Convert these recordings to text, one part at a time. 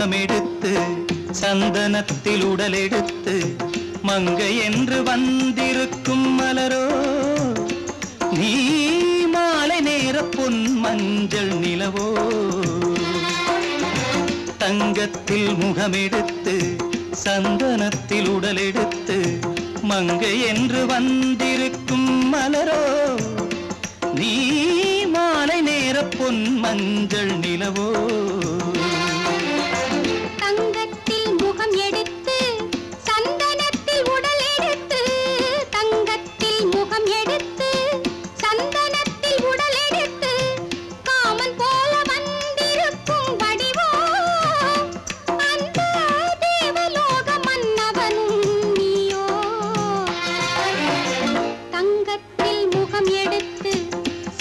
முகமெடுத்து சந்தனத்தில் உடலெடுத்து மங்கை என்று வந்திருக்கும் மலரோ நீ மாலை நேர பொன் மஞ்சள் நிலவோ தங்கத்தில் முகமெடுத்து சந்தனத்தில் உடலெடுத்து மங்கை என்று வந்திருக்கும் மலரோ நீ மாலை நேர பொன் மஞ்சள் நிலவோ தங்கத்தில் முகம் எடுத்து சந்தனத்தில் உடல் எடுத்து தங்கத்தில் முகம் எடுத்து சந்தனத்தில் உடல் எடுத்து காமன் போல வந்திருக்கும் வடிவோ அந்த தேவலோக மன்னவனும் நீயோ தங்கத்தில் முகம் எடுத்து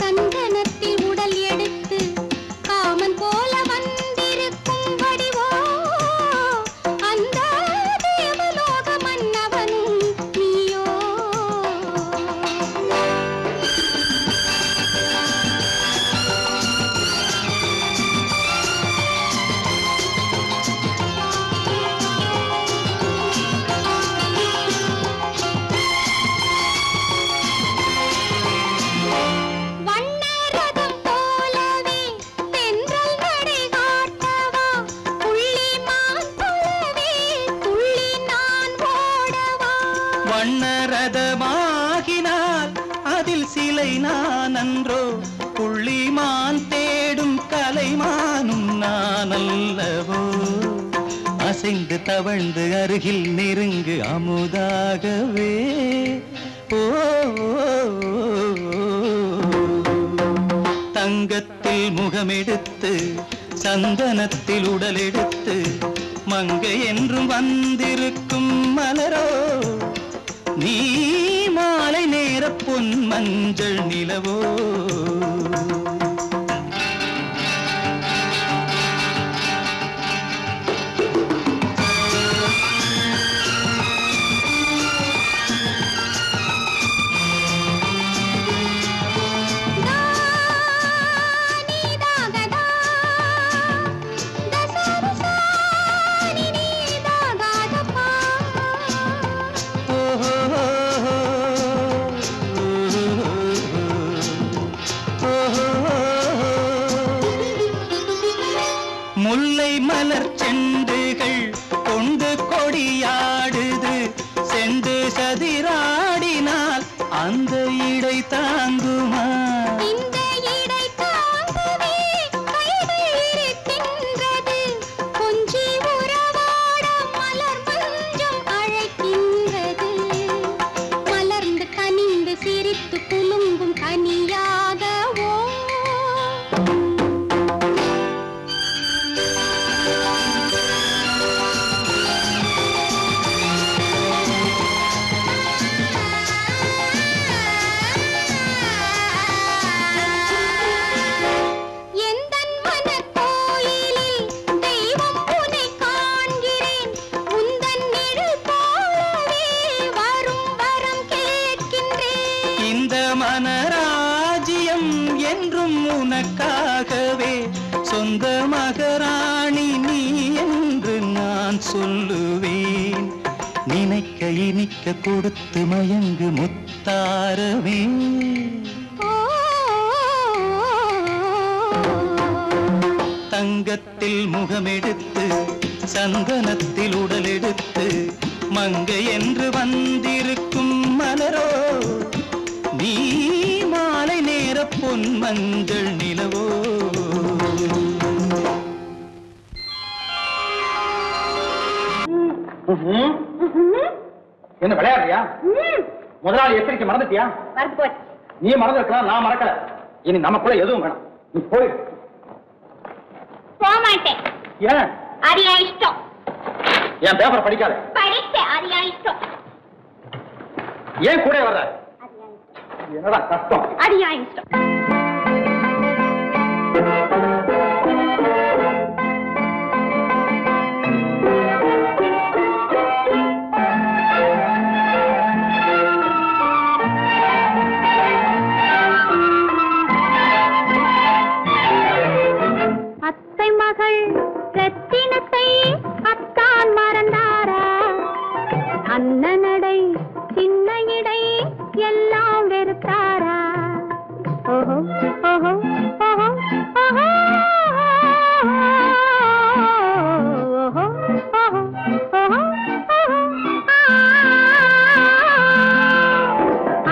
சந்தனத்தில் உடல் எடுத்து காமன் போல வந்திருக்கும் வடிவோ அந்த தேவலோக மன்னவனும் நீயோ வண்ணரதம் போலவே தென்றல் நடை காட்டவா புள்ளிமான் போலவே துள்ளி நான் ஓடவா வண்ணரதமாகினால் அதில் சிலை நான் அன்றோ புள்ளிமான் தேடும் கலைமானும் நான் அல்லவோ அசைந்து தவழ்ந்து அருகில் நெருங்கு அமுதாகவே ஓ தங்கத்தில் முகமெடுத்து சந்தனத்தில் உடலெடுத்து மங்கை என்றும் வந்திருக்கும் மலரோ நீ மாலை நேர பொன் மஞ்சள் நிலவோ முல்லை மலர் செண்டுகள் கொண்டு கொடியாடுது செண்டு சதிராடினால் அந்த இடை தாங்குமா இந்த இடை தாங்கவே கைகள் இருக்கின்றது கொஞ்சி உறவாட மலர் மஞ்சம் அழைக்கின்றது மலர்ந்து கனிந்து சிரித்து குலுங்கும் கனியாகவோ எந்தன் மனக்கோயிலில் தெய்வம் உன்னை காண்கிறேன் உந்தன் நிழல் போலவே வரும் வரம் கேட்கின்றேன் இந்த மனராஜ்யம் என்றும் உனக்காகவே சொந்த மகராணி நீ என்று நான் சொல்லுவேன் நினைக்க இனிக்க கொடுத்து மயங்கு முத்தாரவே தங்கத்தில் முகமெடுத்து சந்தனத்தில் உடலெடுத்து மங்கை என்று வந்திருக்கும் மலரோ நீ மாலை நேர பொன் மஞ்சள் நிலவோ என்ன விளையாடுறியா முதலாளி எச்சரிக்கை மறந்துட்டியா மறந்து போச்சு நீ மறந்து இருக்கலாம் நான் மறக்கல இனி நமக்குள்ள எதுவும் வேணாம் நீ போய் போக மாட்டேன் ஏன் அது என் இஷ்டம் என் பேப்பர் படிக்காத படிச்சேன் அது என் இஷ்டம் ஏன் கூட வர்ற என்னடா கஷ்டம் அது என் இஷ்டம் அத்தை மகள் ரத்தினத்தை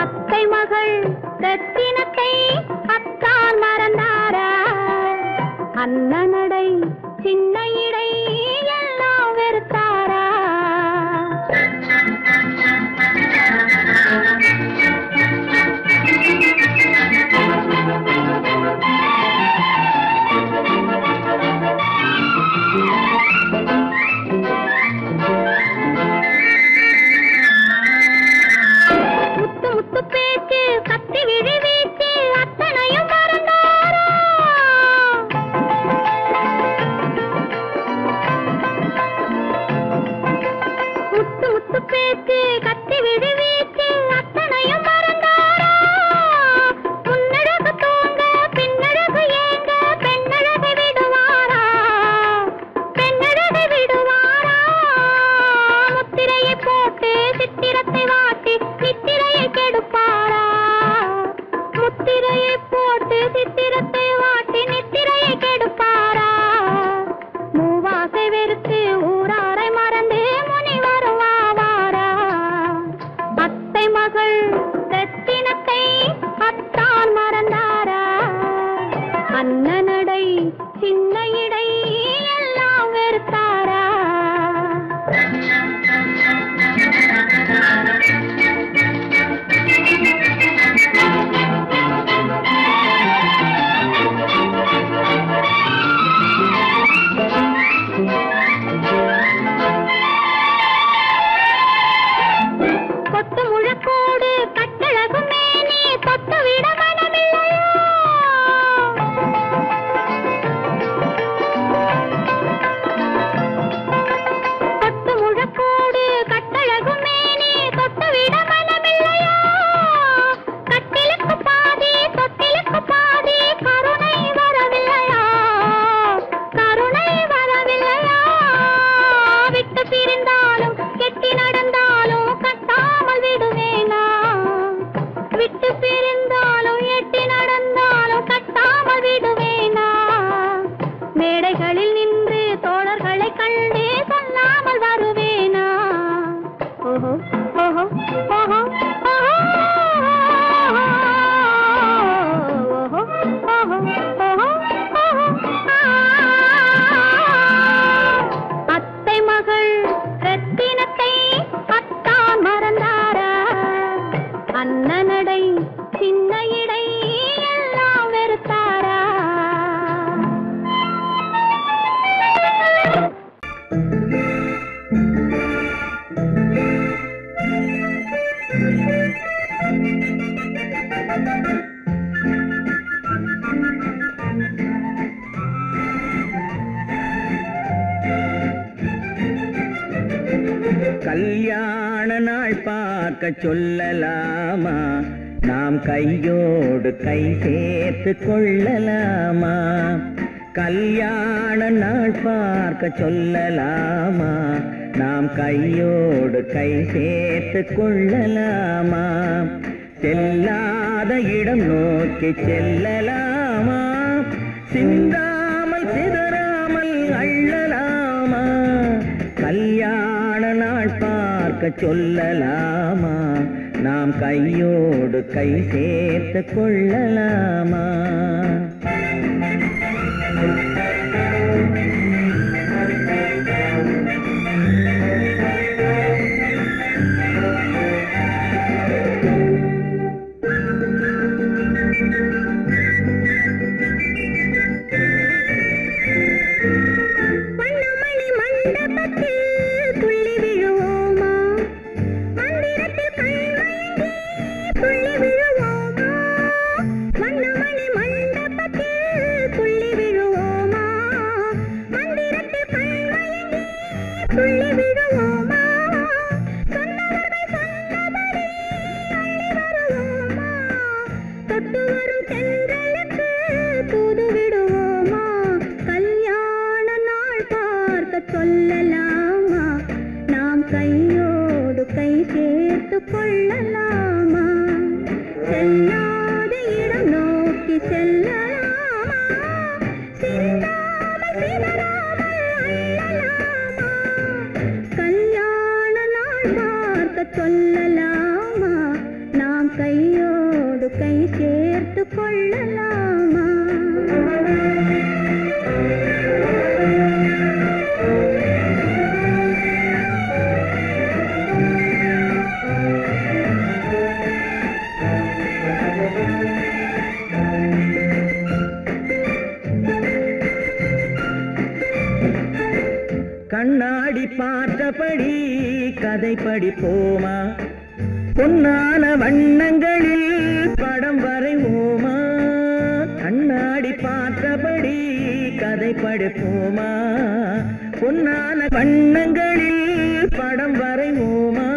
அத்தை மகள் ரத்தினத்தை அத்தான் மறந்தாரா? அண்ணனடை சின்ன இடை எல்லாம் வெறுத்தாரா? முத்து முத்து பேச்சு கத்தி விழி வீச்சு அத்தனையும் மறந்தாரா? முத்து முத்து பேச்சு கத்தி விழி வீச்சு அத்தனையும் மறந்தாரா? முன்னழகு தூங்க பின்னழகு ஏங்க பெண்ணழகை விடுவாரா? பெண்ணழகை விடுவாரா? முத்திரையை போட்டு சித்திரத்தை வாட்டி நித்திரையை கெடுப்பாரா? முத்திரையை போட்டு சித்திரத்தை வாட்டி நித்திரையை கெடுப்பாரா? மூவாசை வெறுத்து ஊராரை மறந்து முனி வருவாரா? அத்தை மகள் ரத்தினத்தை அத்தான் மறந்தாரா? அண்ணனடை சின்ன இடை எல்லாம் வெறுத்தாரா? கொத்து முழக்கோடு கட்டழகு மேனி தொட்டு விட மனமில்லையா? கொத்து முழக்கோடு கட்டழகு மேனி தொட்டு விட மனமில்லையா? கட்டிலுக்கு பாதி தொட்டிலுக்கு பாதி கருணை வரவில்லையா? கருணை வரவில்லையா? விட்டு பிரிந்தாலும் கெட்டி நடந்தாலும் கட்டாமல் விடுவேனா? விட்டு பிரிந்தாலும் எட்டி நடந்தாலும் கட்டாமல் விடுவேனா? மேடைகளில் நின்று தோழர்களை கண்டு சொல்லாமல் வருவேனா? ஓஹோ ஓஹோ ஓஹோ அத்தை மகள் ரத்தினத்தை அத்தான் மறந்தாரா? அண்ணனடை சின்ன இடை எல்லாம் வெறுத்தாரா? கல்யாண நாள் பார்க்க சொல்லலாமா? நாம் கையோடு கை சேர்த்து கொள்ளலாமா? கல்யாண நாள் பார்க்க சொல்லலாமா? நாம் கையோடு கை சேர்த்து கொள்ளலாமா? செல்லாத இடம் நோக்கி செல்லலாமா? சிந்தாமல் சிதறாமல் அள்ளலாமா? கல்யாண நாள் பார்க்க சொல்லலாமா? நாம் கையோடு கை சேர்த்து கொள்ளலாமா? மண்டபத்தில் துள்ளி விழுவோமா? கதை படிப்போமா பொன்னான வண்ணங்களில் படம் வரைவோமா கண்ணாடி பார்த்தபடி கதை படிப்போமா பொன்னான வண்ணங்களில் படம் வரைவோமா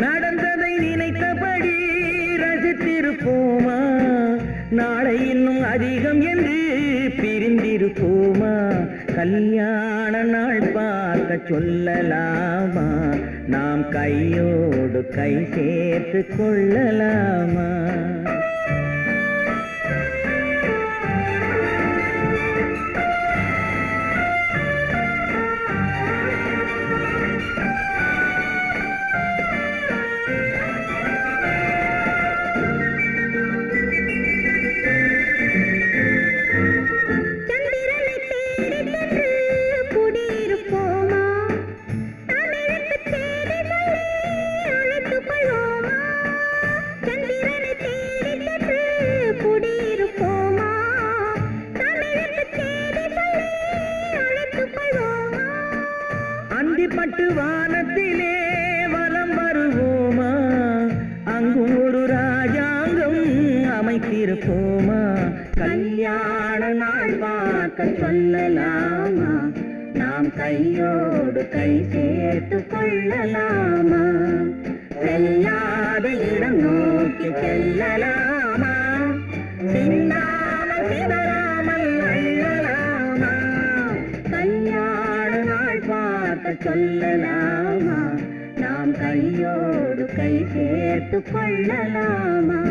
நடந்ததை நினைத்தபடி ரசித்திருப்போமா நாளை இன்னும் அதிகம் என்று பிரிந்திருப்போமா கல்யாண நாள் பார்க்க சொல்லலாமா நாம் கையோடு கை சேர்த்து கொள்ளலாமா பட்டு வானத்திலே வலம் வருவோமா அங்கும் ஒரு ராஜாங்கம் அமைத்திருப்போமா கல்யாண நாள் பார்க்க சொல்லலாமா நாம் கையோடு கை சேர்த்து கொள்ளலாமா செல்லாத இடம் நோக்கி செல்லலாமா சிந்தாமல் சிதறாமல் அள்ளலாமா கல்யாண நாள் பார்க்க சொல்லலாமா நாம் கையோடு கை சேர்த்து கொள்ளலாமா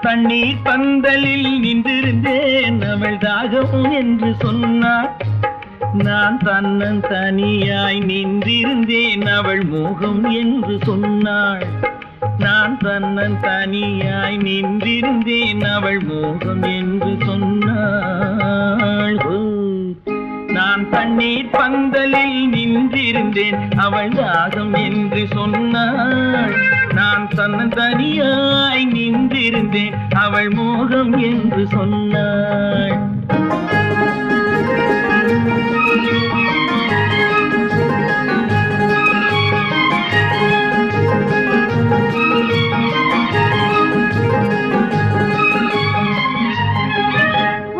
தண்ணீர் பந்தலில் நின்றிருந்தேன் அவள் தாகம் என்று சொன்னாள். நான் தன்னன் தனியாய் நின்றிருந்தேன் அவள் மோகம் என்று சொன்னாள். நான் தன்னன் தனியாய் நின்றிருந்தேன் அவள் மோகம் என்று சொன்னாள். நான் தண்ணீர் பந்தலில் நின்றிருந்தேன் அவள் தாகம் என்று சொன்னாள். நான் தன்னன் தனியாய் நின்றிருந்தேன் அவள் மோகம் என்று சொன்னாள்.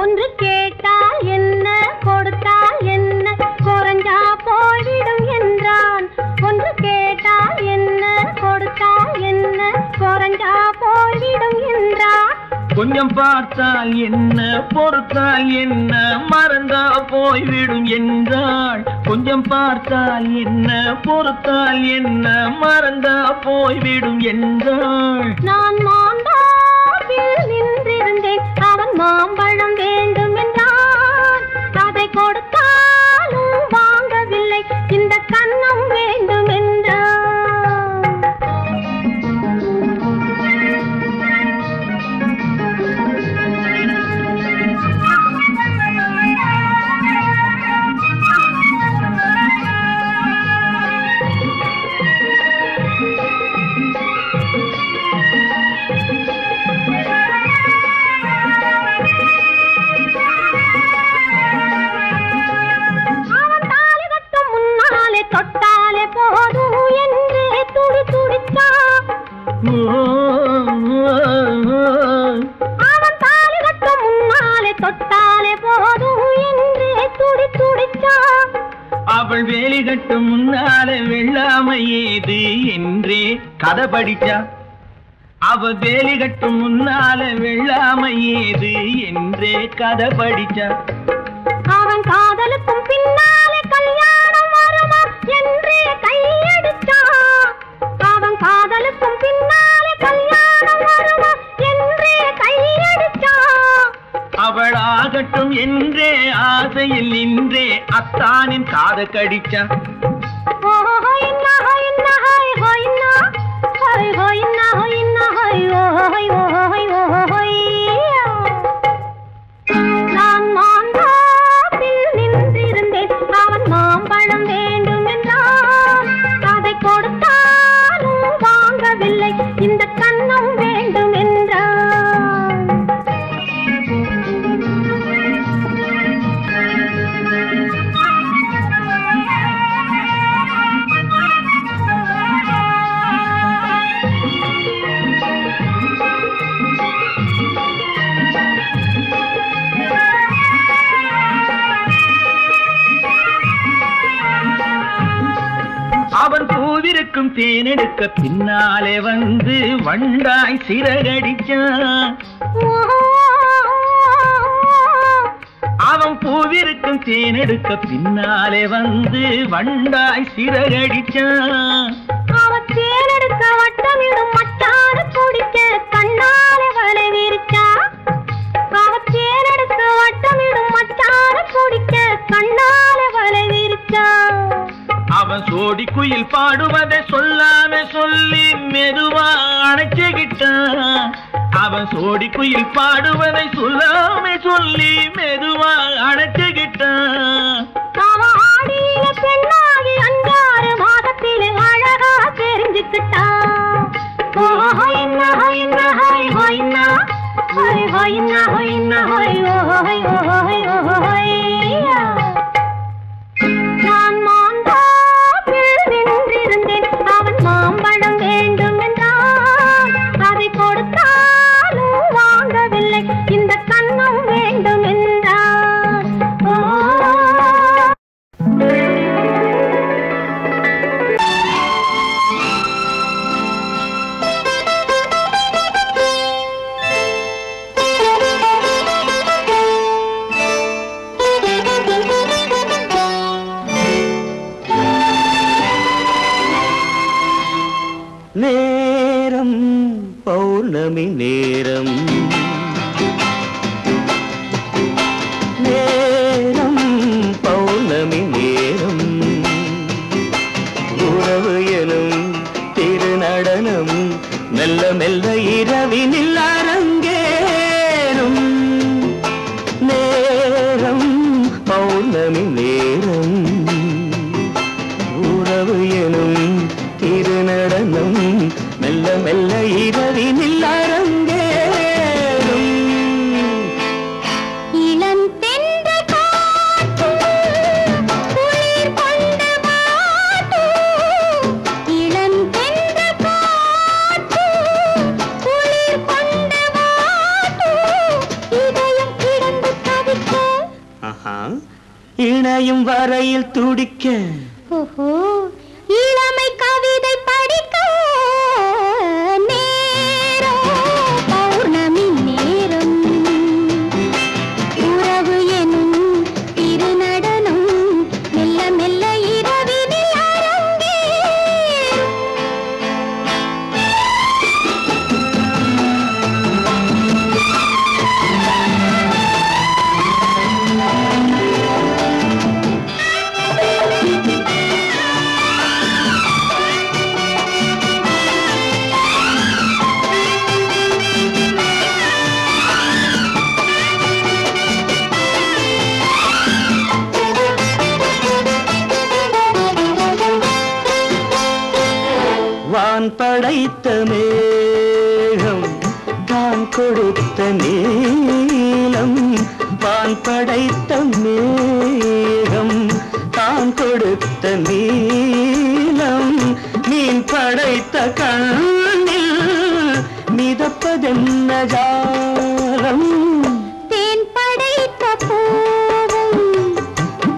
ஒன்று கேட்டால் என்ன கொடுத்தால் என்ன குறைஞ்சா போய்விடும் என்றான். ஒன்று கேட்டால் என்ன கொடுத்தால் என்ன குறைஞ்சா போய்விடும் என்றான். கொஞ்சம் பார்த்தால் என்ன பொறுத்தால் என்ன மறந்தா போய்விடும் என்றாள். கொஞ்சம் பார்த்தால் என்ன பொறுத்தால் என்ன மறந்தா போய்விடும் என்றாள். நான் மாந்தாவில் நின்றிருந்தேன் அவன் மாம்பழம் வேண்டும் என்றான். அதை கொடுத்தாலும் வாங்கவில்லை இந்த கன்னம் வேண்டும் என்றான். தொட்டாலே போதும் என்றே துடி துடித்தான். அவன் தாலி கட்டும் முன்னாலே தொட்டாலே போதும் என்றே துடி துடித்தான். அவள் வேலி கட்டும் முன்னாலே வெள்ளாமை ஏது என்றே கதை படிச்சா. அவள் வேலி கட்டும் முன்னாலே வெள்ளாமை ஏது என்றே கதை படிச்சா. அவன் காதலுக்கும் பின்னாலே கல்யாணம் வருமா என்றே கையடிச்சான். அவன் காதலுக்கும் பின்னாலே கல்யாணம் வருமா என்றே கையடிச்சான். அவள் ஆகட்டும் என்றே ஆசையில் நின்றே அத்தானின் காத கடிச்சா. நான் மாந்தாப்பில் நின்றிருந்தேன் அவன் மாம்பழம் வேண்டும் என்றான். அதை கொடுத்தாலும் வாங்கவில்லை இந்த கன்னம் வேண்டும் என்றான். அவன் பூவிருக்கும் தேனெடுக்க பின்னாலே வந்து வண்டாய் சிறகடிச்சான். அவன் பூவிருக்கும் தேனெடுக்க பின்னாலே வந்து வண்டாய் சிறகடிச்சான். அவன் தேனெடுக்க வட்டமிடும் மட்டான குடிக்க கண்ணாலே வலை விரிச்சா. அவன் தேனெடுக்க வட்டமிடும் மட்டான குடிக்க கண்ணாலே வலை விரிச்சா. அவன் சோடி குயில் பாடுவதை சொல்லாம சொல்லி மெதுவா அணைச்சுக்கிட்டான். அவன் சோடி குயில் பாடுவதை சொல்லாம சொல்லி மெதுவா அணைச்சுக்கிட்டான். அவன் ஆடியில பெண்ணாகி 5-6 மாதத்திலே அழகா தெரிஞ்சுக்கிட்டான். நான் மாந்தாப்பில் நின்றிருந்தேன் அவன் மாம்பழம் வேண்டும் என்றான். அதை கொடுத்தாலும் வாங்கவில்லை இந்த கன்னம் வேண்டும் என்றான். நேரம் பௌர்ணமி நேரம் இணையும் வரையில் துடிக்க ஓஹோ இளமை கவிதை படிக்க நேரம் பௌர்ணமி நேரம் உறவு எனும் திருநடனம் மெல்ல மெல்ல இரவினில் அரங்கேறும். வான் படைத்த மேகம் தான் கொடுத்த நீலம் வான் படைத்த மேகம் தான் கொடுத்த நீலம் மீன் படைத்த கண்ணில் மிதப்பதென்ன ஜாலம் தேன் படைத்த பூவும்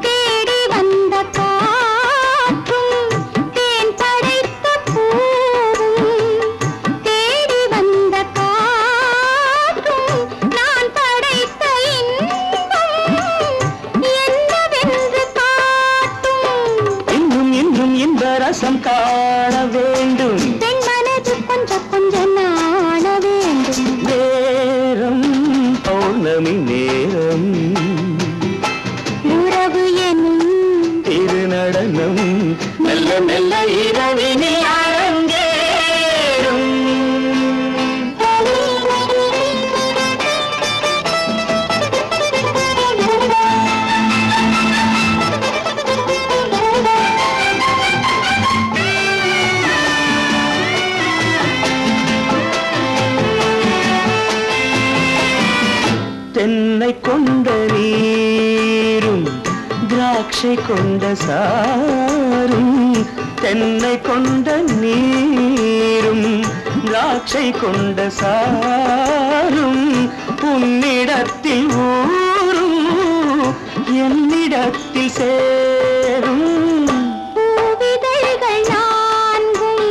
தேடி வந்த காற்றும் தேன் படைத்த பூவும் தேடி வந்த காற்றும் நான் படைத்த இன்பம் என்னவென்று காட்டும். இன்னும் இன்னும் இன்ப ரசம் காண வேண்டும் பெண் மனது கொஞ்சம் கொஞ்சம் நாண வேண்டும். நேரம் பௌர்ணமி நேரம் உறவு எனும் திருநடனம் மெல்ல மெல்ல இரவினில் அரங்கேறும். தென்னை கொண்ட நீரும் திராட்சை கொண்ட சாரும் தென்னை கொண்ட நீரும் திராட்சை கொண்ட சாரும் உன்னிடத்தில் ஊரும் என்னிடத்தில் சேரும். பூவிதழ்கள் நான்கும்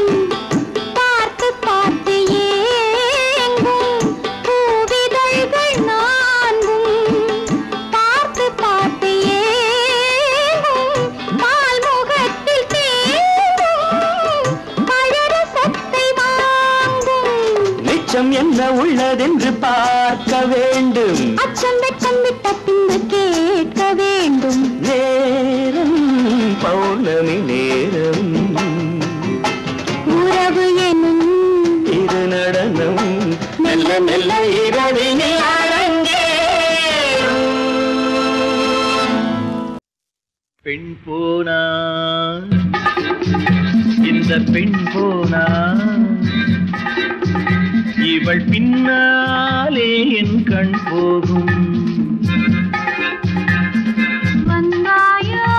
பார்த்து பார்த்து ஏங்கும். பூவிதழ்கள் நான்கும் பார்த்து பார்த்து ஏங்கும். பால்முகத்தில் தேங்கும் பழரசத்தை வாங்கும். நிச்சம் என்ன உள்ளதென்று பார்க்க வேண்டும் அச்சம் வெச்சம் விட்ட பின்பு கேட்க வேண்டும். நேரம் பௌர்ணமி நேரம் உறவு எனும் திருநடனம் மெல்ல மெல்ல இரவினில் அரங்கேறும். பெண் போனா இந்த பெண் போனா இவள் பின்னாலே என் கண் போகும். வந்தாயோ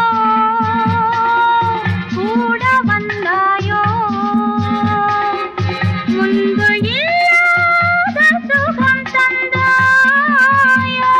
கூட வந்தாயோ முன்பு இல்லாத சுகம் தந்தாயோ.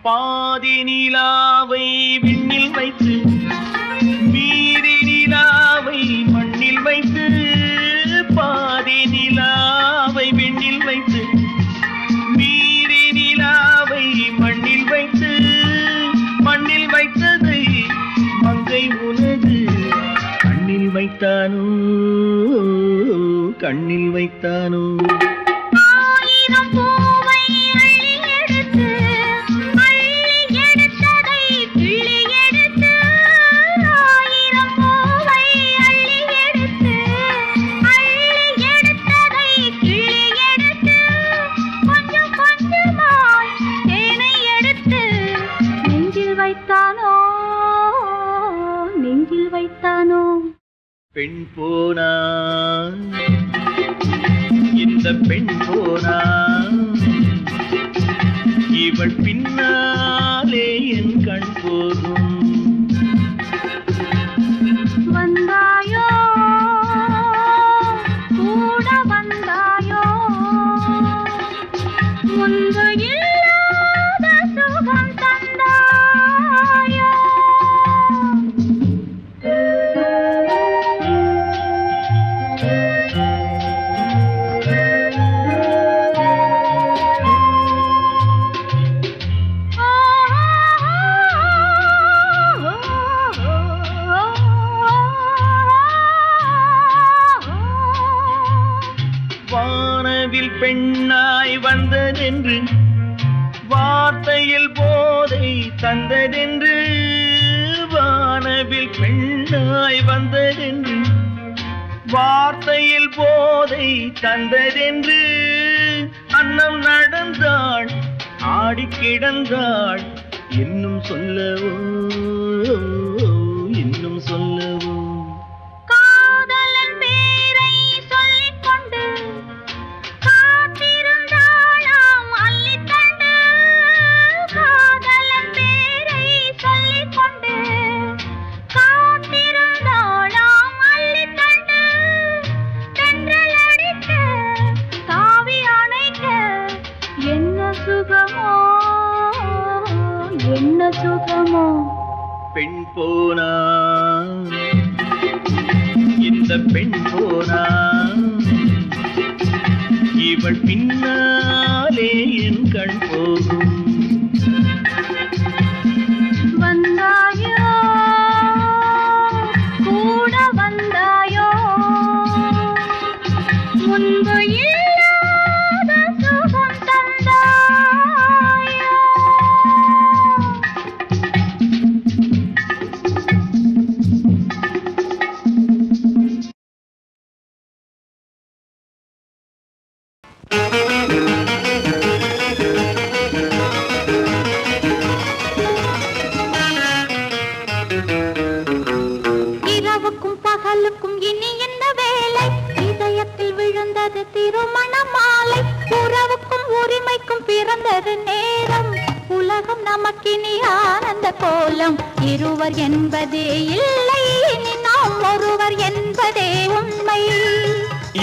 பாதி நிலாவை விண்ணில் வைத்து மீதி நிலாவை மண்ணில் வைத்து பாதி நிலாவை விண்ணில் வைத்து மீதி நிலாவை மண்ணில் வைத்து மண்ணில் வைத்ததை மங்கை உனது கண்ணில் வைத்தானோ கண்ணில் வைத்தானோ. ஆயிரம் பூவை அள்ளி எடுத்து அள்ளி எடுத்ததை கிள்ளி எடுத்து. ஆயிரம் பூவை அள்ளி எடுத்து அள்ளி எடுத்ததை கிள்ளி எடுத்து. கொஞ்சம் கொஞ்சமாய் தேனை எடுத்து நெஞ்சில் வைத்தானோ நெஞ்சில் வைத்தானோ. பெண் போனா இந்த பெண் போனா இவள் பின்னாலே என் கண் போகும் வந்தாயோ கூட வந்தாயோ முன்பு இல்லாத சுகம் தந்தாயோ வானவில் பெண்ணாய் வந்ததென்று வார்த்தையில் போதை தந்ததென்று வானவில் பெண்ணாய் வந்ததென்று வார்த்தையில் போதை தந்ததென்று அன்னம் நடந்தாள் ஆடி கிடந்தாள் இன்னும் சொல்லவோ இன்னும் சொல்லவோ காதலன் பேரை சொல்லிக் கொண்டு காத்திருந்தாளாம் அள்ளித்தண்டு காதலன் பேரை சொல்லிக் கொண்டு காத்திருந்தாளாம் அள்ளித்தண்டு தென்றல் அடிக்க தாவி அணைக்க என்ன சுகமோ என்ன சுகமோ பெண் போனா இந்த பெண் போனா இவள் பின்னாலே என் கண் போகும் வந்தாயோ கூட வந்தாயோ முன்பு இல்லாத சுகம் தந்தாயோ இரவுக்கும் பகலுக்கும் இனி என்ன வேலை இதயத்தில் விழுந்தது திருமண மாலை உறவுக்கும் உரிமைக்கும் பிறந்தது நேரம் உலகம் நமக்கினி ஆனந்த கோலம் இருவர் என்பதே இல்லை இனி நாம் ஒருவர் என்பதே உண்மை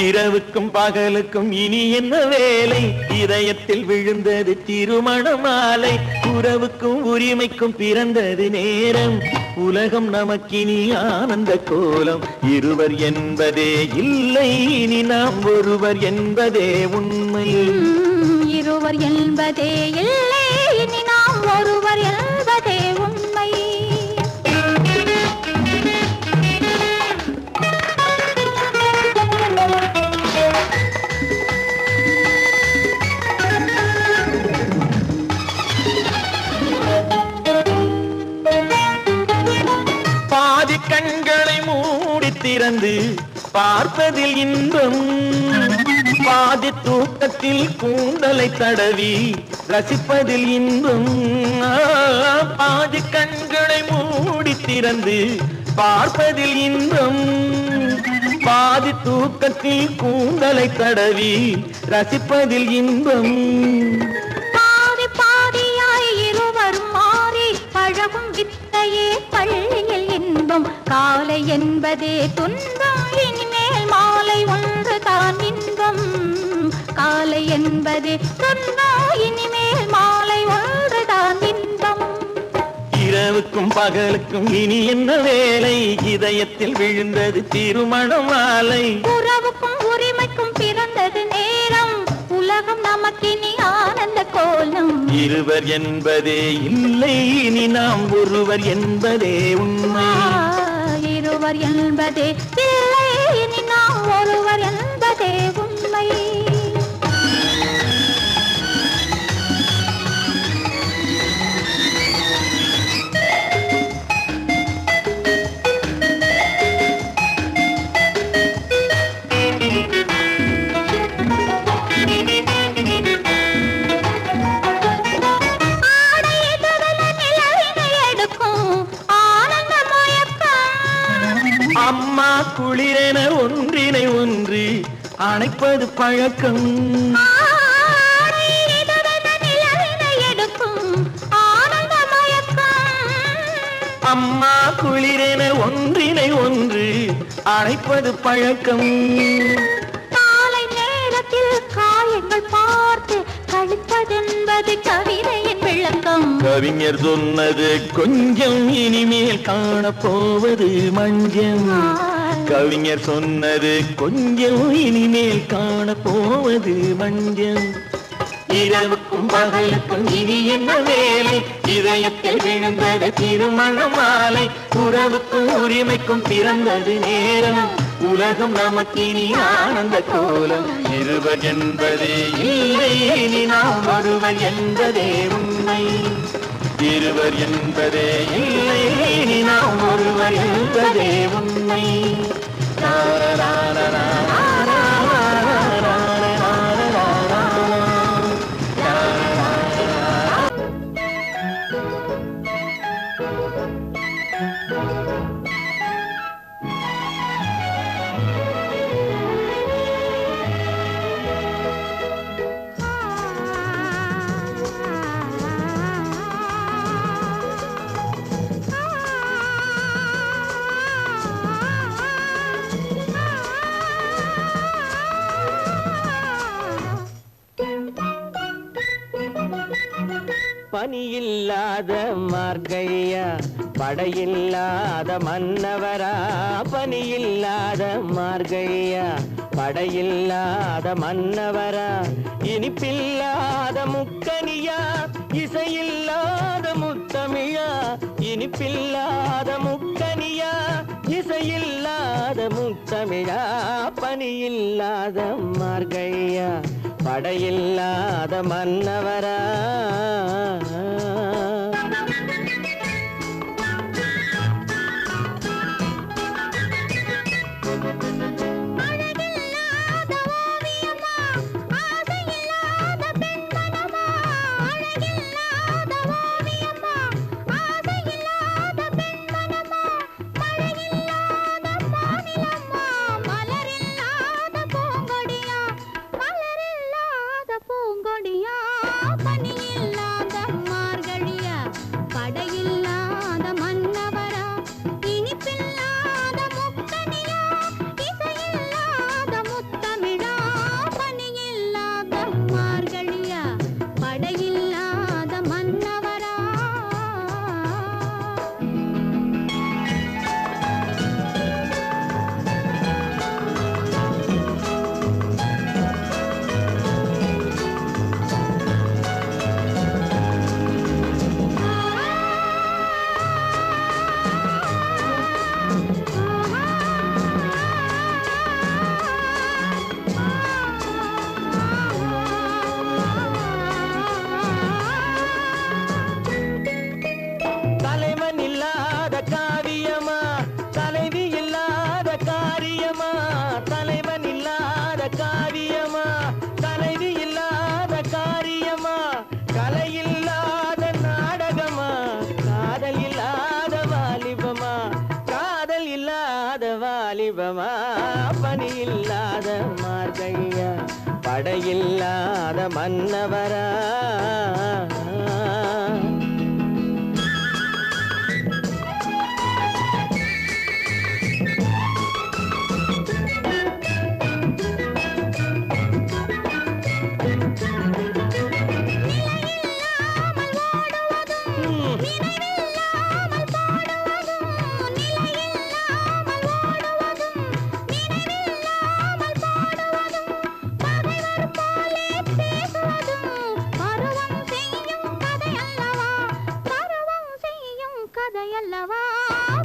இரவுக்கும் பகலுக்கும் இனி என்ன வேலை இதயத்தில் விழுந்தது திருமண மாலை உறவுக்கும் உரிமைக்கும் பிறந்தது நேரம் உலகம் நமக்கினி ஆனந்த கோலம் இருவர் என்பதே இல்லை இனி நாம் ஒருவர் என்பதே உண்மை இருவர் என்பதே இல்லை இனி நாம் ஒருவர் என்பதே உண்மை பாதி கண்களை மூடி திறந்து பார்ப்பதில் இன்பம் பாதி தூக்கத்தில் கூந்தலை தடவி ரசிப்பதில் இன்பம் பாதி கண்களை மூடி திறந்து பார்ப்பதில் இன்பம் பாதி தூக்கத்தில் கூந்தலை தடவி ரசிப்பதில் இன்பம் பாதி பாதியாய் இருவரும் மாறி பழகும் வித்தையே பள்ளியில் இன்பம் காலை என்பதே துன்பம் இனிமேல் மாலை ஒன்று தான் இன்பம் காலை என்பதே துன்பம் இனிமேல் மாலை ஒன்று தான் இன்பம் இரவுக்கும் பகலுக்கும் இனி என்ன வேலை இதயத்தில் விழுந்தது திருமண மாலை உறவுக்கும் உரிமைக்கும் பிறந்தது நேரம் உலகம் நமக்கினி ஆனந்த கோலம் இருவர் என்பதே இல்லை இனி நாம் ஒருவர் என்பதே உண்மை இருவர் என்பதே இல்லை இனி நாம் ஒருவர் என்பதே உண்மை அம்மா குளிரென ஒன்றினை ஒன்று அணைப்பது பழக்கம். அம்மா குளிரென ஒன்றினை ஒன்று அணைப்பது பழக்கம். காலை நேரத்தில் காயங்கள் பார்த்து கழிப்பதென்பது கவிதையின் விளக்கம். கவிஞர் சொன்னது கொஞ்சம் இனிமேல் காணப்போவது மஞ்சம். கவிஞர் சொன்னது கொஞ்சம் இனிமேல் காணப்போவது மஞ்சம். இரவுக்கும் பகலுக்கும் இனி என்ன வேலை, இதயத்தில் விழுந்தது திருமண மாலை. உறவுக்கும் உரிமைக்கும் பிறந்தது நேரம், உலகம் நமக்கினி ஆனந்த கோலம். இருவர் என்பதே இல்லை, இனி நாம் ஒருவர் என்பதே உண்மை. இருவர் என்பதே இல்லை, இனி நாம் ஒருவர் என்பதே உண்மை. பனியில்லாத மார்கழியா, படையில்லாத மன்னவரா. பனியில்லாத மார்கழியா, படையில்லாத மன்னவரா. இனிப்பில்லாத முக்கனியா, இசையில்லாத முத்தமிழா. இனிப்பில்லாத முக்கனியா, இசையில்லாத முத்தமிழா. பனியில்லாத மார்கழியா, படையில்லாத மன்னவரா. பனியில்லாத மார்கழியா, படையில்லாத மன்னவரா.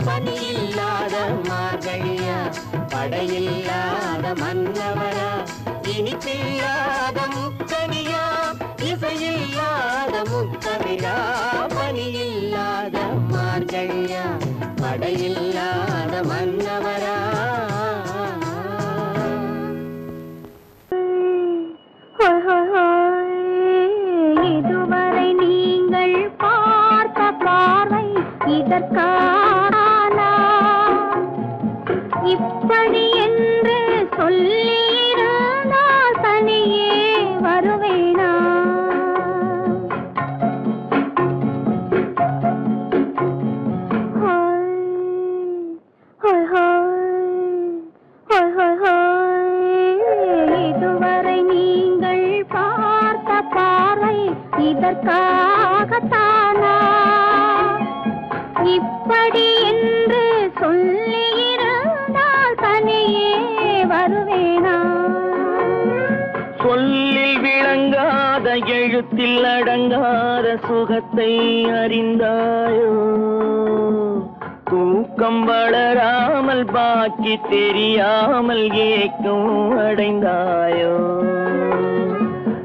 பனியில்லாத மார்கழியா, படையில்லாத மன்னவரா. இனிப்பில்லாத முக்கனியா, இசையில்லாத முத்தமிழா. பனியில்லாத மார்கழியா, படையில்லாத மன்னவரா. இதுவரை நீங்கள் பார்த்த பார்வை இதற்கான இதுவரை நீங்கள் பார்த்த பார்வை இதற்காகத்தானா? இப்படி என்று சொல்லியிருந்தால் தனியே வருவேனா? சொல்லில் விளங்காத எழுத்தில் அடங்காத சுகத்தை அறிந்தாயோ? தூக்கம் வளராமல் பாக்கி தெரியாமல் ஏக்கம் அடைந்தாயோ?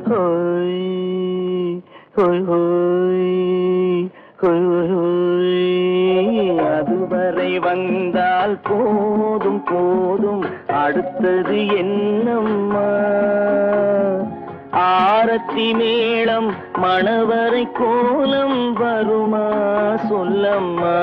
ஹோய் ஹோய் ஹோய் ஹோய் ஹோய். அதுவரை வந்தால் போதும் போதும், அடுத்தது என்னம்மா? ஆரத்தி மேளம் மணவரை கோலம் வருமா சொல்லம்மா?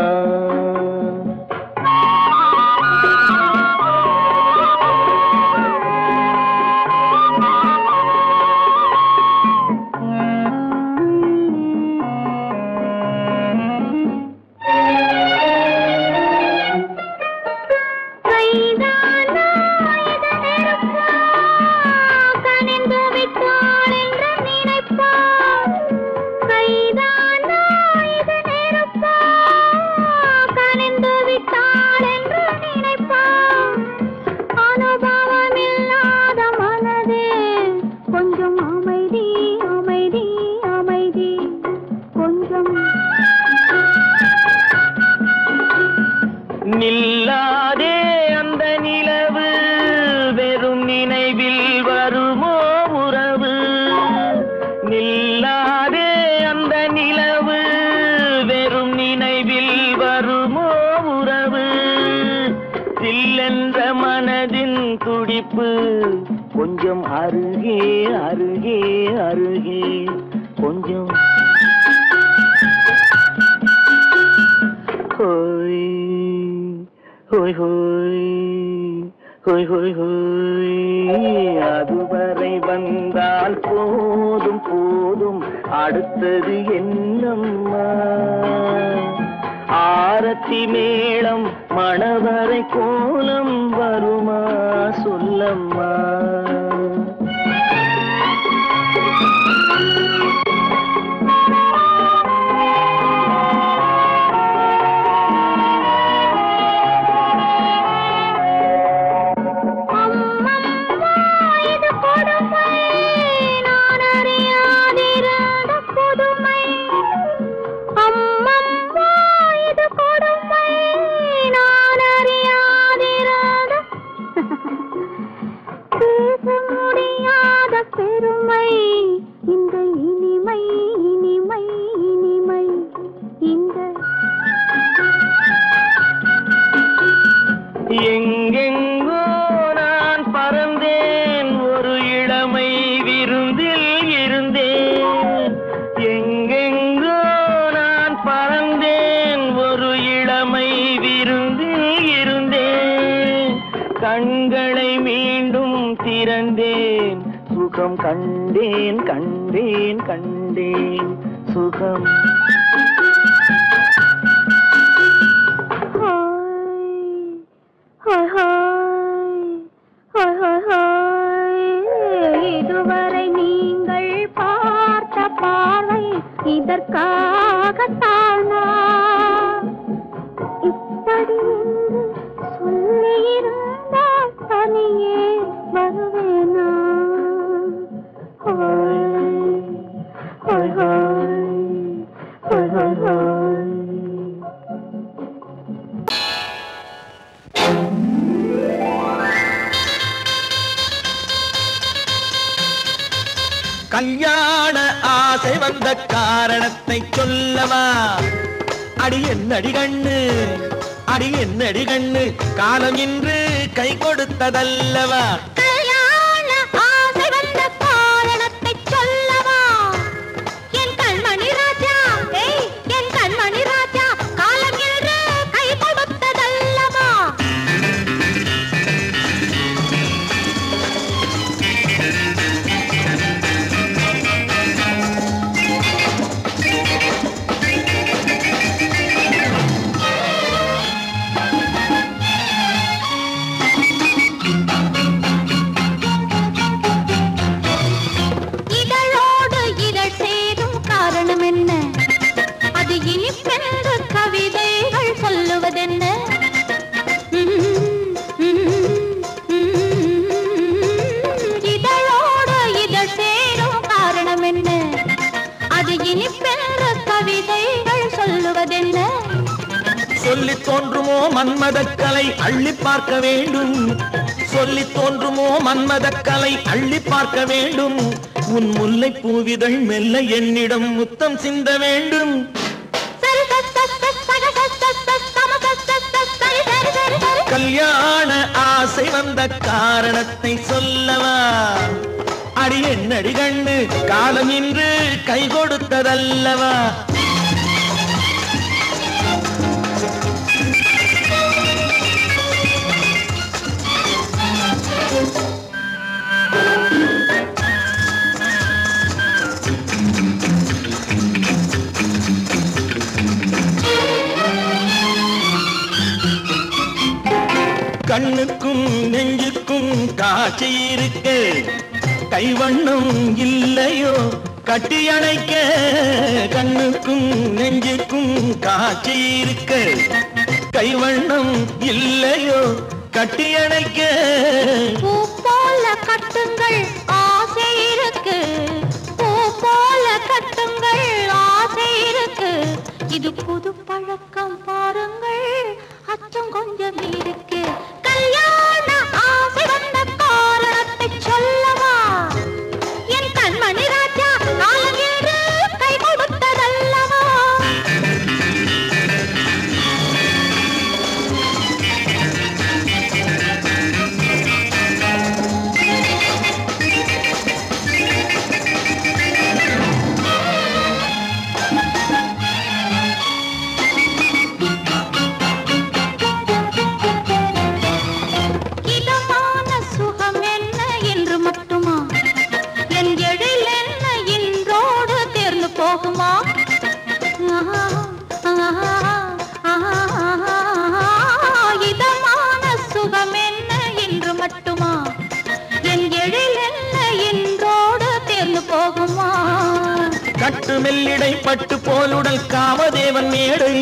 நில்லாதே அந்த நிலவு, வெறும் நினைவில் வருமோ உறவு? நில்லாதே அந்த நிலவு, வெறும் நினைவில் வருமோ உறவு? சில்லென்ற மனதின் துடிப்பு கொஞ்சம் அருகே அருகே அருகே கொஞ்சம். ஹோய் ஹோய் ஹோய் ஹோய் ஹோய் ஹோய். அதுவரை வந்தால் போதும் போதும், அடுத்தது என்னம்மா? ஆரத்தி மேளம் மணவரை கோலம் வருமா சொல்லம்மா? பெருமை இந்த இனிமை இனிமை இனிமை இந்த. எங்கெங்கோ நான் பறந்தேன், ஒரு இளமை விருந்தில் இருந்தேன். எங்கெங்கோ நான் பறந்தேன், ஒரு இளமை விருந்தில் இருந்தேன். கண்களை மீண்டும் திறந்தேன், சுகம் கண்டேன் கண்டேன் கண்டேன் சுகம். இதுவரை நீங்கள் பார்த்த பார்வை இதற்காகத்தானா? இப்படி என்று சொல்லியிருந்தால் தனியே வருவேனா? கல்யாண ஆசை வந்த காரணத்தை சொல்லவா? அடி என்னடி கண்ணு, அடி என்னடி கண்ணு, காலம் இன்று கை கொடுத்ததல்லவா? கல்யாண ஆசை வந்த காரணத்தை சொல்லவா? என் கண்மணி ராஜா, என் கண்மணி ராஜா, காலம் இன்று கை கொடுத்ததல்லவா? மன்மதக்கலை அள்ளி பார்க்க வேண்டும். சொல்லி தோன்றுமோ மன்மதக்கலை அள்ளி பார்க்க வேண்டும். உன் முல்லை பூவிதழ் மெல்ல என்னிடம் முத்தம் சிந்த வேண்டும். கல்யாண ஆசை வந்த காரணத்தை சொல்லவா? அடி என்னடி கண்டு காலம் இன்று கை கொடுத்ததல்லவா? கண்ணுக்கும் நெஞ்சுக்கும் காட்சி இருக்க கைவண்ணம் இல்லையோ கட்டி அணைக்க. கண்ணுக்கும் நெஞ்சுக்கும் காட்சி இருக்க கைவண்ணம் இல்லையோ கட்டி அணைக்க. பூ போல கட்டுங்கள் ஆசை இருக்கு, பூ போல கட்டுங்கள் ஆசை இருக்கு. இது புது பழக்கம் பாருங்கள், அச்சம் கொஞ்சம் இருக்கு. கல்யாண ஆசை வந்த காரணத்தை சொல்லவா? என் கண்மணி ராஜா காலம் என்று கை கொடுத்ததல்லவா? இதமான சுகம் என்ன என்று மட்டுமா? என் எழில் என்ன என்றோடு தேர்ந்து போகுமா? கட்டு மெல்லிடை பட்டு போலுடல் காமதேவன் மேடை.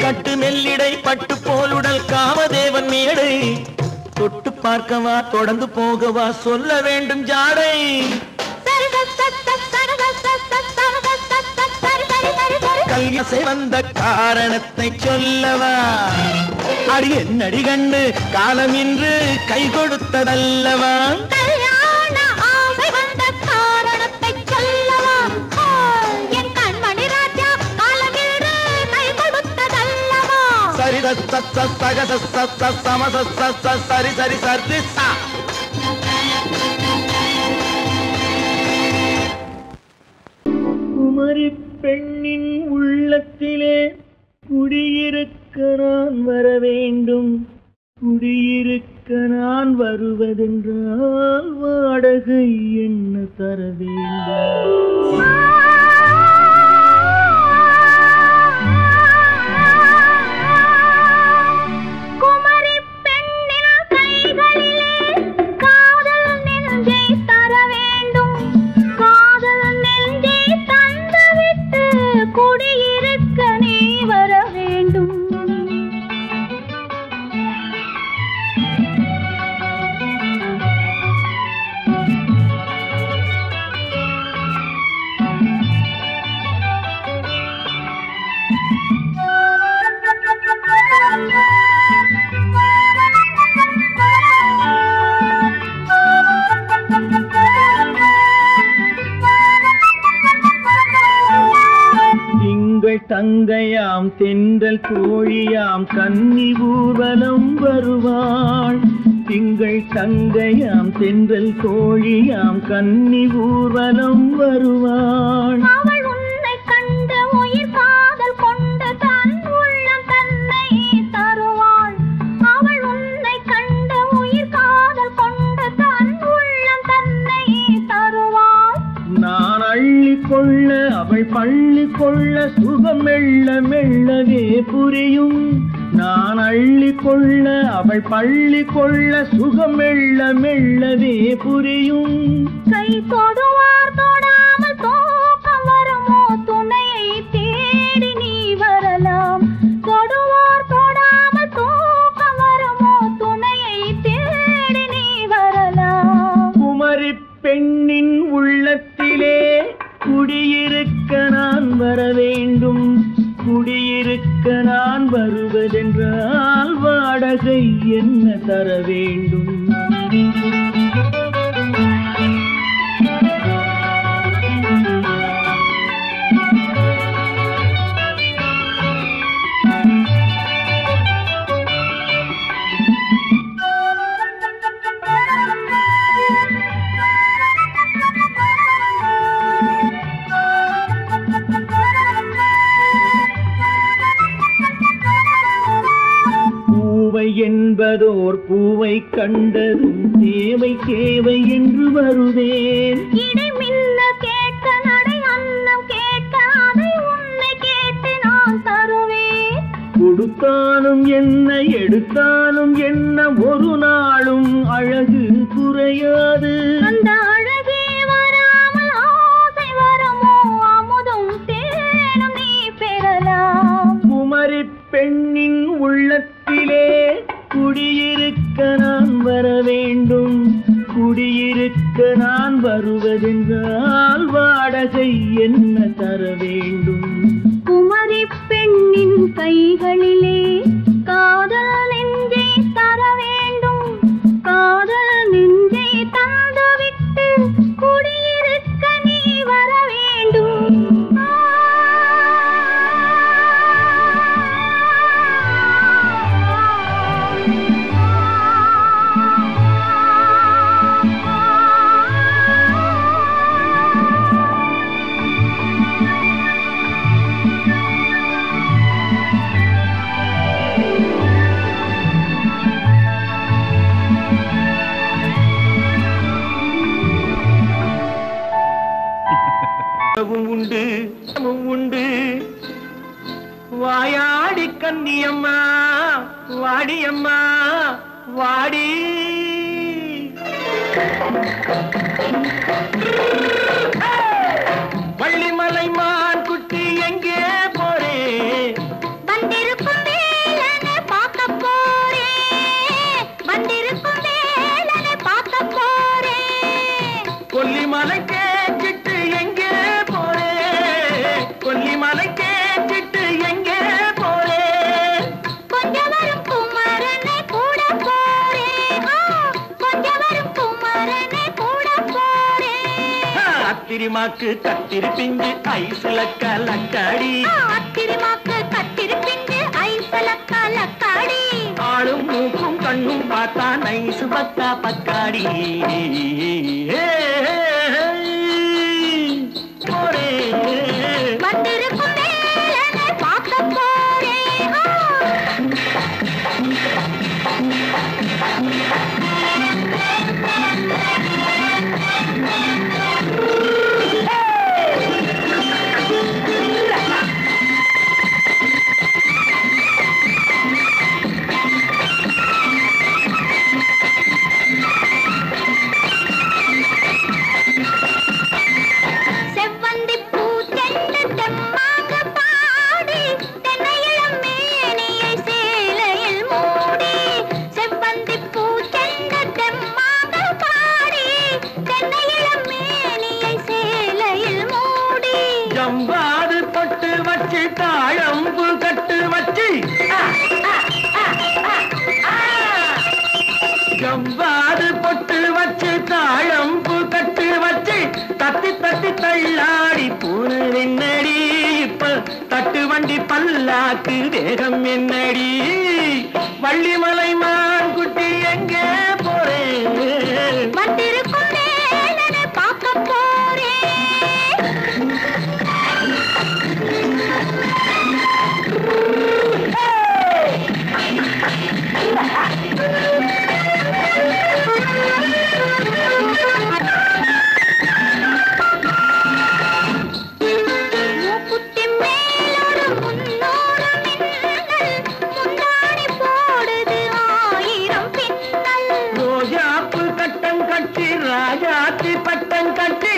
கட்டு மெல்லிடை பட்டு போலுடல் காமதேவன் மேடை. தொட்டு பார்க்கவா தொடர்ந்து போகவா சொல்ல வேண்டும் ஜாடை. கல்யாசை வந்த காரணத்தை சொல்லவா? அடி என்னடி கண்டு காலம் இன்று கை கொடுத்ததல்லவா? கல்யாண ஆசை வந்த காரணத்தை சொல்லவா? என் கண்மணி ராஜா காலம் என்று கை கொடுத்ததல்லவா? சரி சக சம சரி சரி சரி சா. குமரி பெண்ணின் உள்ளத்திலே குடியிருக்க நான் வர வேண்டும். குடியிருக்க நான் வருவதென்றால் வாடகை என்ன தர வேண்டும்? குமரி பெண்ணின் கைகளிலே காதல் நெஞ்சை தர வேண்டும். காதல் நெஞ்சை தந்துவிட்டு குடியிருக்க நீ வர வேண்டும். தங்கையாம் தென்றல் தோழியாம் கன்னி ஊர்வலம் வருவாள். திங்கள் தங்கையாம் தென்றல் தோழியாம் கன்னி ஊர்வலம் வருவாள். அவள் உன்னை கண்டு உயிர் காதல் கொண்டு தன் உள்ளம் தன்னை தருவாள். அவள் உன்னை கண்டு உயிர் காதல் கொண்டு தன் உள்ளம் தன்னை தருவாள். நான் அள்ளி கொள்ள அவள் பள்ளி கொள்ள சுகம் மெல்ல மெல்லவே புரியும். நான் அள்ளி கொள்ள அவள் பள்ளி கொள்ள சுகம் மெல்ல மெல்லவே புரியும். கை தொடுவார் தொடாமல் தூக்கம் வருமோ? துணையை தேடி நீ வரலாம். தொடுவார் தொடாமல் தூக்கம் வருமோ? துணையை தேடி நீ வரலாம். குமரி பெண்ணின் உள்ளத்திலே குடியிருக்க நான் வர வேண்டும். குடியிருக்க நான் வருவதென்றால் வாடகை என்ன தர வேண்டும்? என்பதோர் பூவை கண்டதும் தேவை தேவை என்று வருவேன். இடை மின்ன கேட்க நடை அன்னம் கேட்க அதை உன்னை கேட்டு நான் தருவேன். கொடுத்தாலும் என்ன எடுத்தாலும் என்ன ஒரு நாளும் அழகு குறையாது. அந்த அழகே வராமல் ஆசை வரமோ அமுதும் தேனும் நீ பெறலாம். குமரி பெண்ணின் உள்ளத்திலே குடியிருக்க நான் வர வேண்டும். குடியிருக்க நான் வருவதென்றால் வாடகை என்ன தர வேண்டும்? குமரி பெண்ணின் கைகளிலே காதல் நெஞ்சை தர வேண்டும். காதல் நெஞ்சை தந்துவிட்டு குடியிருக்க நீ வர வேண்டும். உண்டு உண்டு வாயாடி கன்னியம்மா வாடியம்மா வாடி. வள்ளிமலை மான் குட்டி எங்கே போறே? வந்திருக்கும் வேலனை பார்க்க போறேன். வந்திருக்கும் வேலனை பார்க்க போறேன். கொல்லிமலை கேட்டுட்டு எங்கே போறே? கொல்லிமலை கேட்டுட்டு எங்கே போறே? கொஞ்சம் வரும் குமரனை கூட போறேன். கொஞ்சம் வரும் குமரனை கூட போறேன். அத்திரிமாக்கு கத்திரி பிஞ்சு ஐசுல கலக்காடி. அத்திரிமாக்கு கத்திரி பிஞ்சு ஐசுல கலக்காடி. ஆளும் மூக்கும் கண்ணும் பார்த்தா நைசு பக்கா பக்காடி. வந்திருக்கும் வேலனை பார்க்க போறேன். செவ்வந்தி பூ தென்று தெம்மாக பாடி தென்னையிளம் மேனியை சேலையில் மூடி. செவ்வந்தி பூ தென்று தெம்மாக பாடி தென்னையிளம் மேனியை சேலையில் மூடி. ஜம்பாது பொட்டு வச்சு தாழம்பு கட்டு வச்சு. ஜம்பாது பொட்டு வச்சு தாழம்பு கட்டு வச்சு தத்தி தத்தி தள்ளாடி பூனு என்னடி. இப்ப தட்டு வண்டி பல்லாக்கு வேகம் என்னடி? வள்ளிமலை மான் குட்டி எங்கே போறேன்? வந்திருக்கும் வேலனை பார்க்க போறேன். மூக்குத்தி மேலொரு முன்னோடு மின்னல் முந்தாணி போடுது 1000 பின்னல். ரோஜாப்பு கட்டம் கட்டி ராஜாத்தி பட்டம் கட்டி.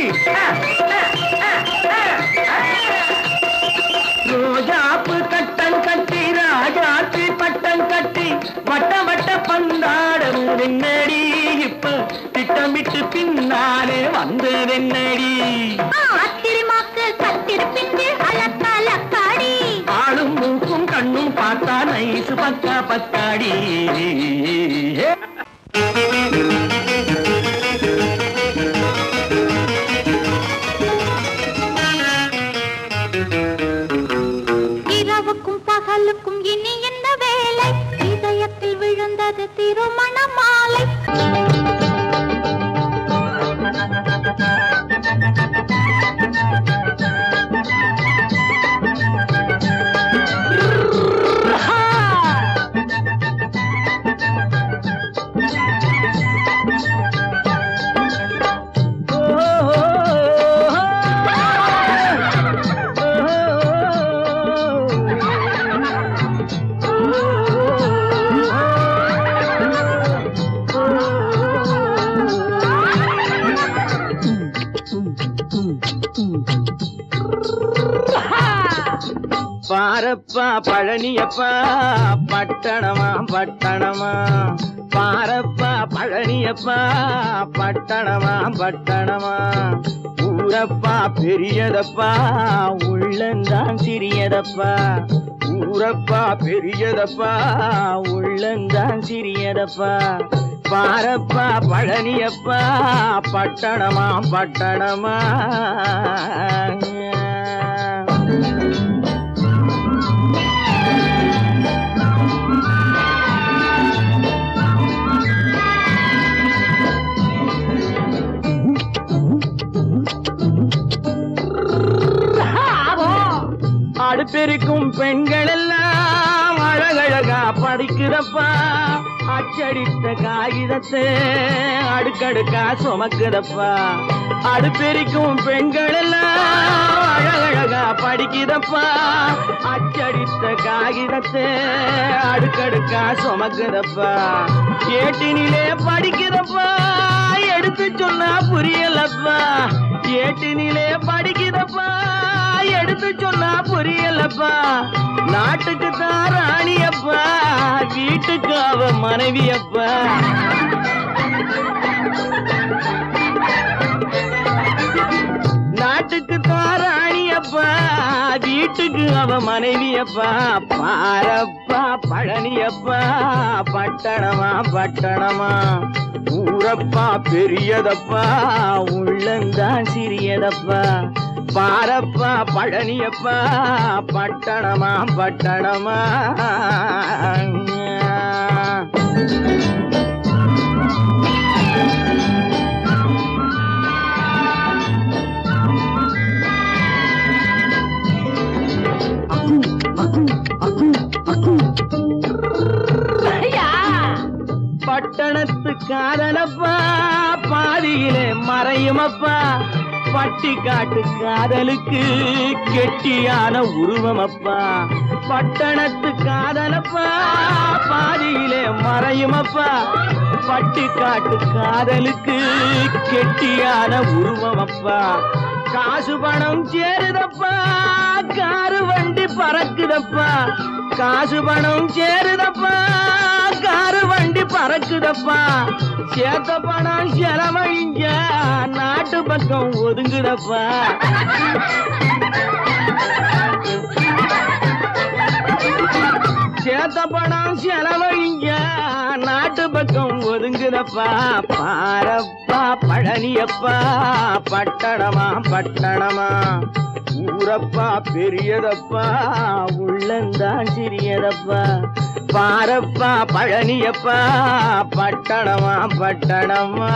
ரோஜாப்பு கட்டம் கட்டி ராஜாத்தி பட்டம் கட்டி வட்ட வட்ட பந்தாடம் வெண்ணடி. இப்ப திட்டமிட்டு பின்னாலே வந்து வெண்ணடி. அத்திரிமாக்கு கத்திரி பிஞ்சு அலக்கலக்காடி. ஆளும் மூக்கும் கண்ணும் பார்த்தா நைசு பக்கா பக்காடி. இரவுக்கும் பகலுக்கும் இனி என்ன வேலை? இதயத்தில் விழுந்தது திருமண மாலை. பாரப்பா பழனியப்பா பட்டணமா பட்டணமா, பாரப்பா பழனியப்பா பட்டணமா பட்டணமா, ஊரப்பா பெரியதப்பா உள்ளந்தான் சிறியதப்பா, ஊரப்பா பெரியதப்பா உள்ளந்தான் சிறியதப்பா, பாரப்பா பழனியப்பா பட்டணமா பட்டணமா. அடுப்பெருக்கும் பெண்கள் எல்லாம் அழகழகா படிக்கிறப்பா, அச்சடித்த காகிதத்தை அடுக்கடுக்கா சுமக்குதப்பா, அடுப்பெருக்கும் பெண்கள் எல்லாம் அழகழகா படிக்கிறப்பா, அச்சடித்த காகிதத்தை அடுக்கடுக்கா சுமக்குதப்பா, ஏட்டினிலே படிக்கிறப்பா எடுத்து சொன்னா புரியலப்பா, ஏட்டினிலே படிக்கிறப்பா எடுத்து சொன்னா புரியலப்பா, நாட்டுக்கு தான் ராணியப்பா வீட்டுக்கு அவ மனைவியப்பா, நாட்டுக்கு தான் ராணியப்பா வீட்டுக்கு அவ மனைவியப்பா, பாரப்பா பழனியப்பா பட்டணமா பட்டணமா, ஊரப்பா பெரியதப்பா உள்ளந்தான் சிறியதப்பா, பாரப்பா பழனியப்பா பட்டணமா பட்டணமா. பட்டணத்து காதலப்பா பாதியிலே மறையுமப்பா, பட்டி காட்டு காதலுக்கு கெட்டியான உருவமப்பா, பட்டணத்து காதலப்பா பாதியிலே மறையுமப்பா, பட்டி காட்டு காதலுக்கு கெட்டியான உருவமப்பா, காசு பணம் சேருதப்பா காரு வண்டி பறக்குதப்பா, காசு பணம் சேருதப்பா காரு வண்டி பறக்குதப்பா, சேத்த பணம் செலவழிஞ்ச நாட்டு பக்கம் ஒதுங்குதப்பா, சேத்த பணம் செலவழிஞ்ச நாட்டு பக்கம் ஒதுங்குதப்பா, பாரப்பா பழனியப்பா பட்டணமா பட்டணமா, ஊரப்பா பெரியதப்பா உள்ளந்தான் சிறியதப்பா, பாரப்பா பழனியப்பா பட்டணமா பட்டணமா.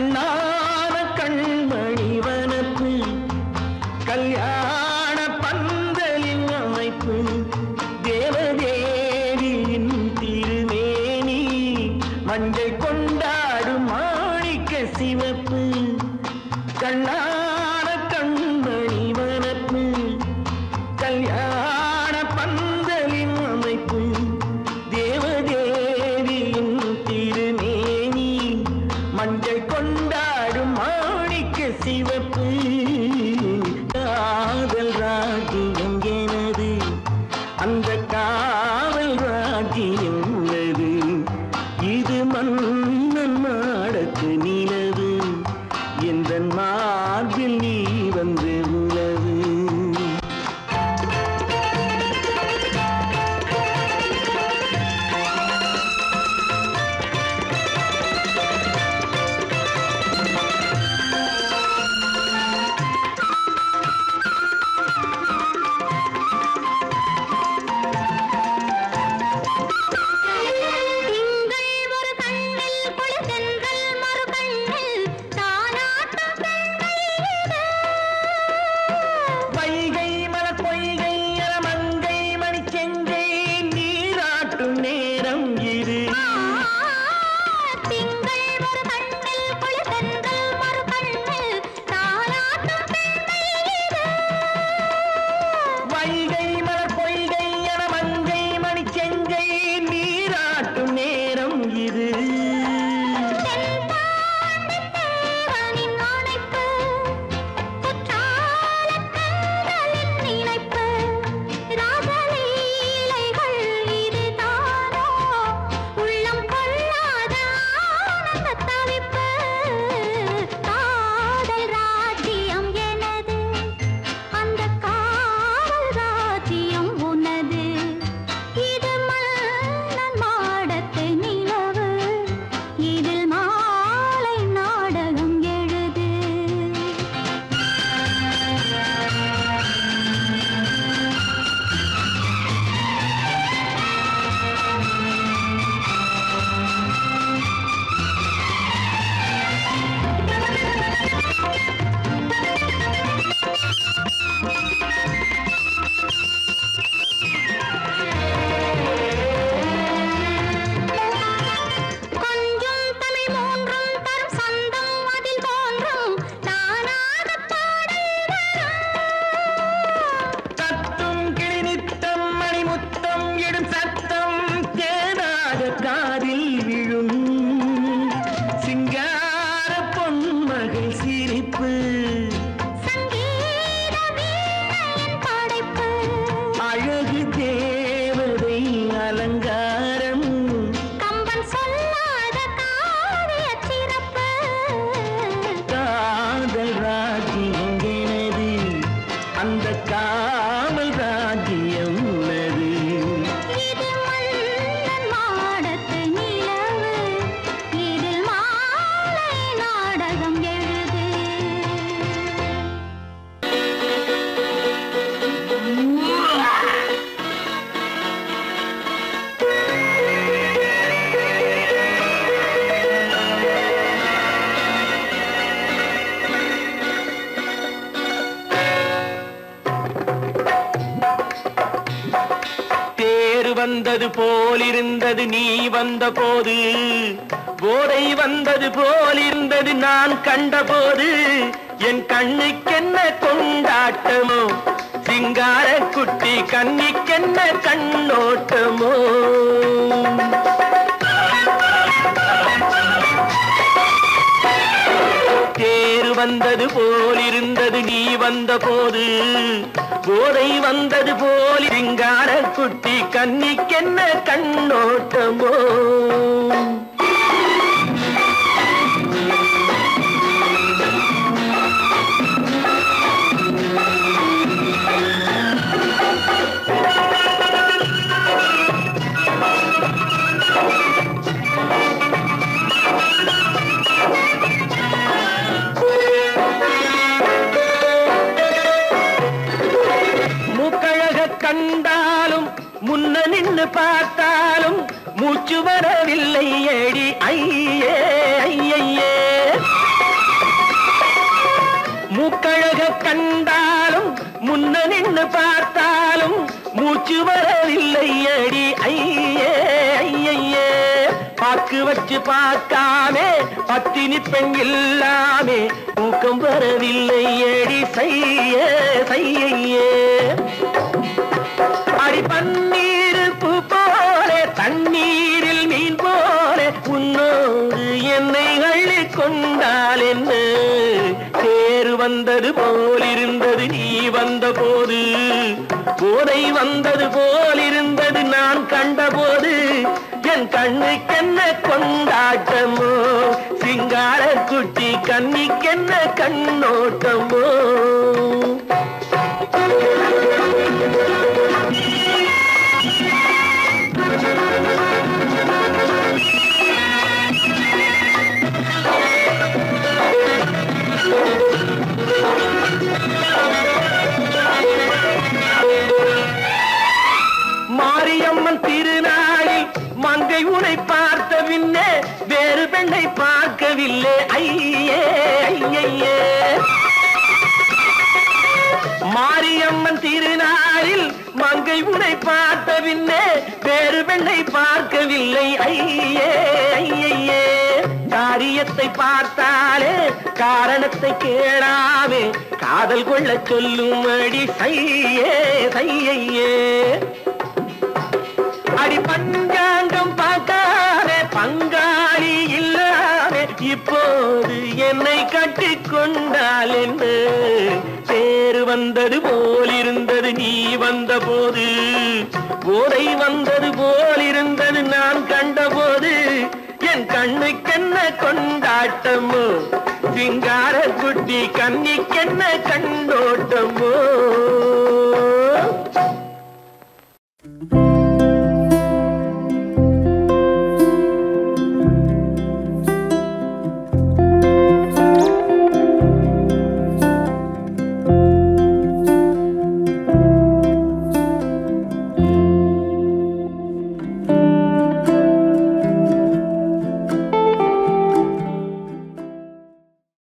கண்ணான கண்மணி வனப்பு கல்யாண பந்தலின் அமைப்பு தேவதேவியின் திருமேனி மஞ்சள் கொண்டாடும் மாணிக்க சிவப்பு கண்ணான கண்மணி வனப்பு கல்யாண பந்தலின் அமைப்பு தேவதேவியின் திருமேனி மஞ்சள் கொண்டாடும் மாணிக்க சிவப்பு காதல் ராஜ்யம் எனது அந்த காவல் ராஜ்யம் உள்ளது இது மன்னன் மாடத்து நிலவு எந்த மார்பில் நீ வந்து உலவு வந்தது போலிருந்தது நீ வந்த போது போதை வந்தது போலிருந்தது நான் கண்டபோது என் கண்ணுக்கென்ன கொண்டாட்டமோ சிங்கார குட்டி கண்ணிக்கென்ன கண்ணோட்டமோ தேர் வந்தது போலிருந்தது நீ வந்த போது போதை வந்தது போல் சிங்கார குட்டி கண்ணிக்கென்ன கண்ணோட்டமோ கண்டாலும் முன்ன நின்னு பார்த்தாலும் மூச்சு வரவில்லை ஏடி ஐயே ஐயே மூக்கழக கண்டாலும் முன்ன நின்று பார்த்தாலும் மூச்சு வரவில்லை அடி ஐயே ஐயே பாக்கு வச்சு பார்க்காமே பத்தினி பெண் இல்லாமே தூக்கம் வரவில்லை அடி செய்ய செய்யே அடி பன்னீர் பூ போல தண்ணீரில் மீன் போல உன்னோடு என்னை அள்ளி கொண்டால் என்ன தேர் வந்தது போலிருந்தது நீ வந்த போது போதை வந்தது போலிருந்தது நான் கண்டபோது என் கண்ணுக்கென்ன கொண்டாட்டமோ சிங்கார குட்டி கண்ணிக்கென்ன கண்ணோட்டமோ மாரியம்மன் திருநாளில் மங்கை உனை பார்த்த பின்னே வேறு பெண்ணை பார்க்கவில்லை ஐயே ஐயே மாரியம்மன் திருநாளில் மங்கை உனை பார்த்த பின்னே வேறு பெண்ணை பார்க்கவில்லை ஐயே ஐயே காரியத்தை பார்த்தாலே காரணத்தை கேளாமே காதல் கொள்ள சொல்லும்படி செய்யே செய்யே அடி பஞ்சாங்கம் பார்க்காதே பங்காளி இல்லாமே இப்போது என்னை கட்டி கொண்டால் என்ன தேர் வந்தது போலிருந்தது நீ வந்த போது போதை வந்தது போலிருந்தது நான் கண்டபோது என் கண்ணுக்கென்ன கொண்டாட்டமோ சிங்கார குட்டி கண்ணிக்கென்ன கண்டோட்டமோ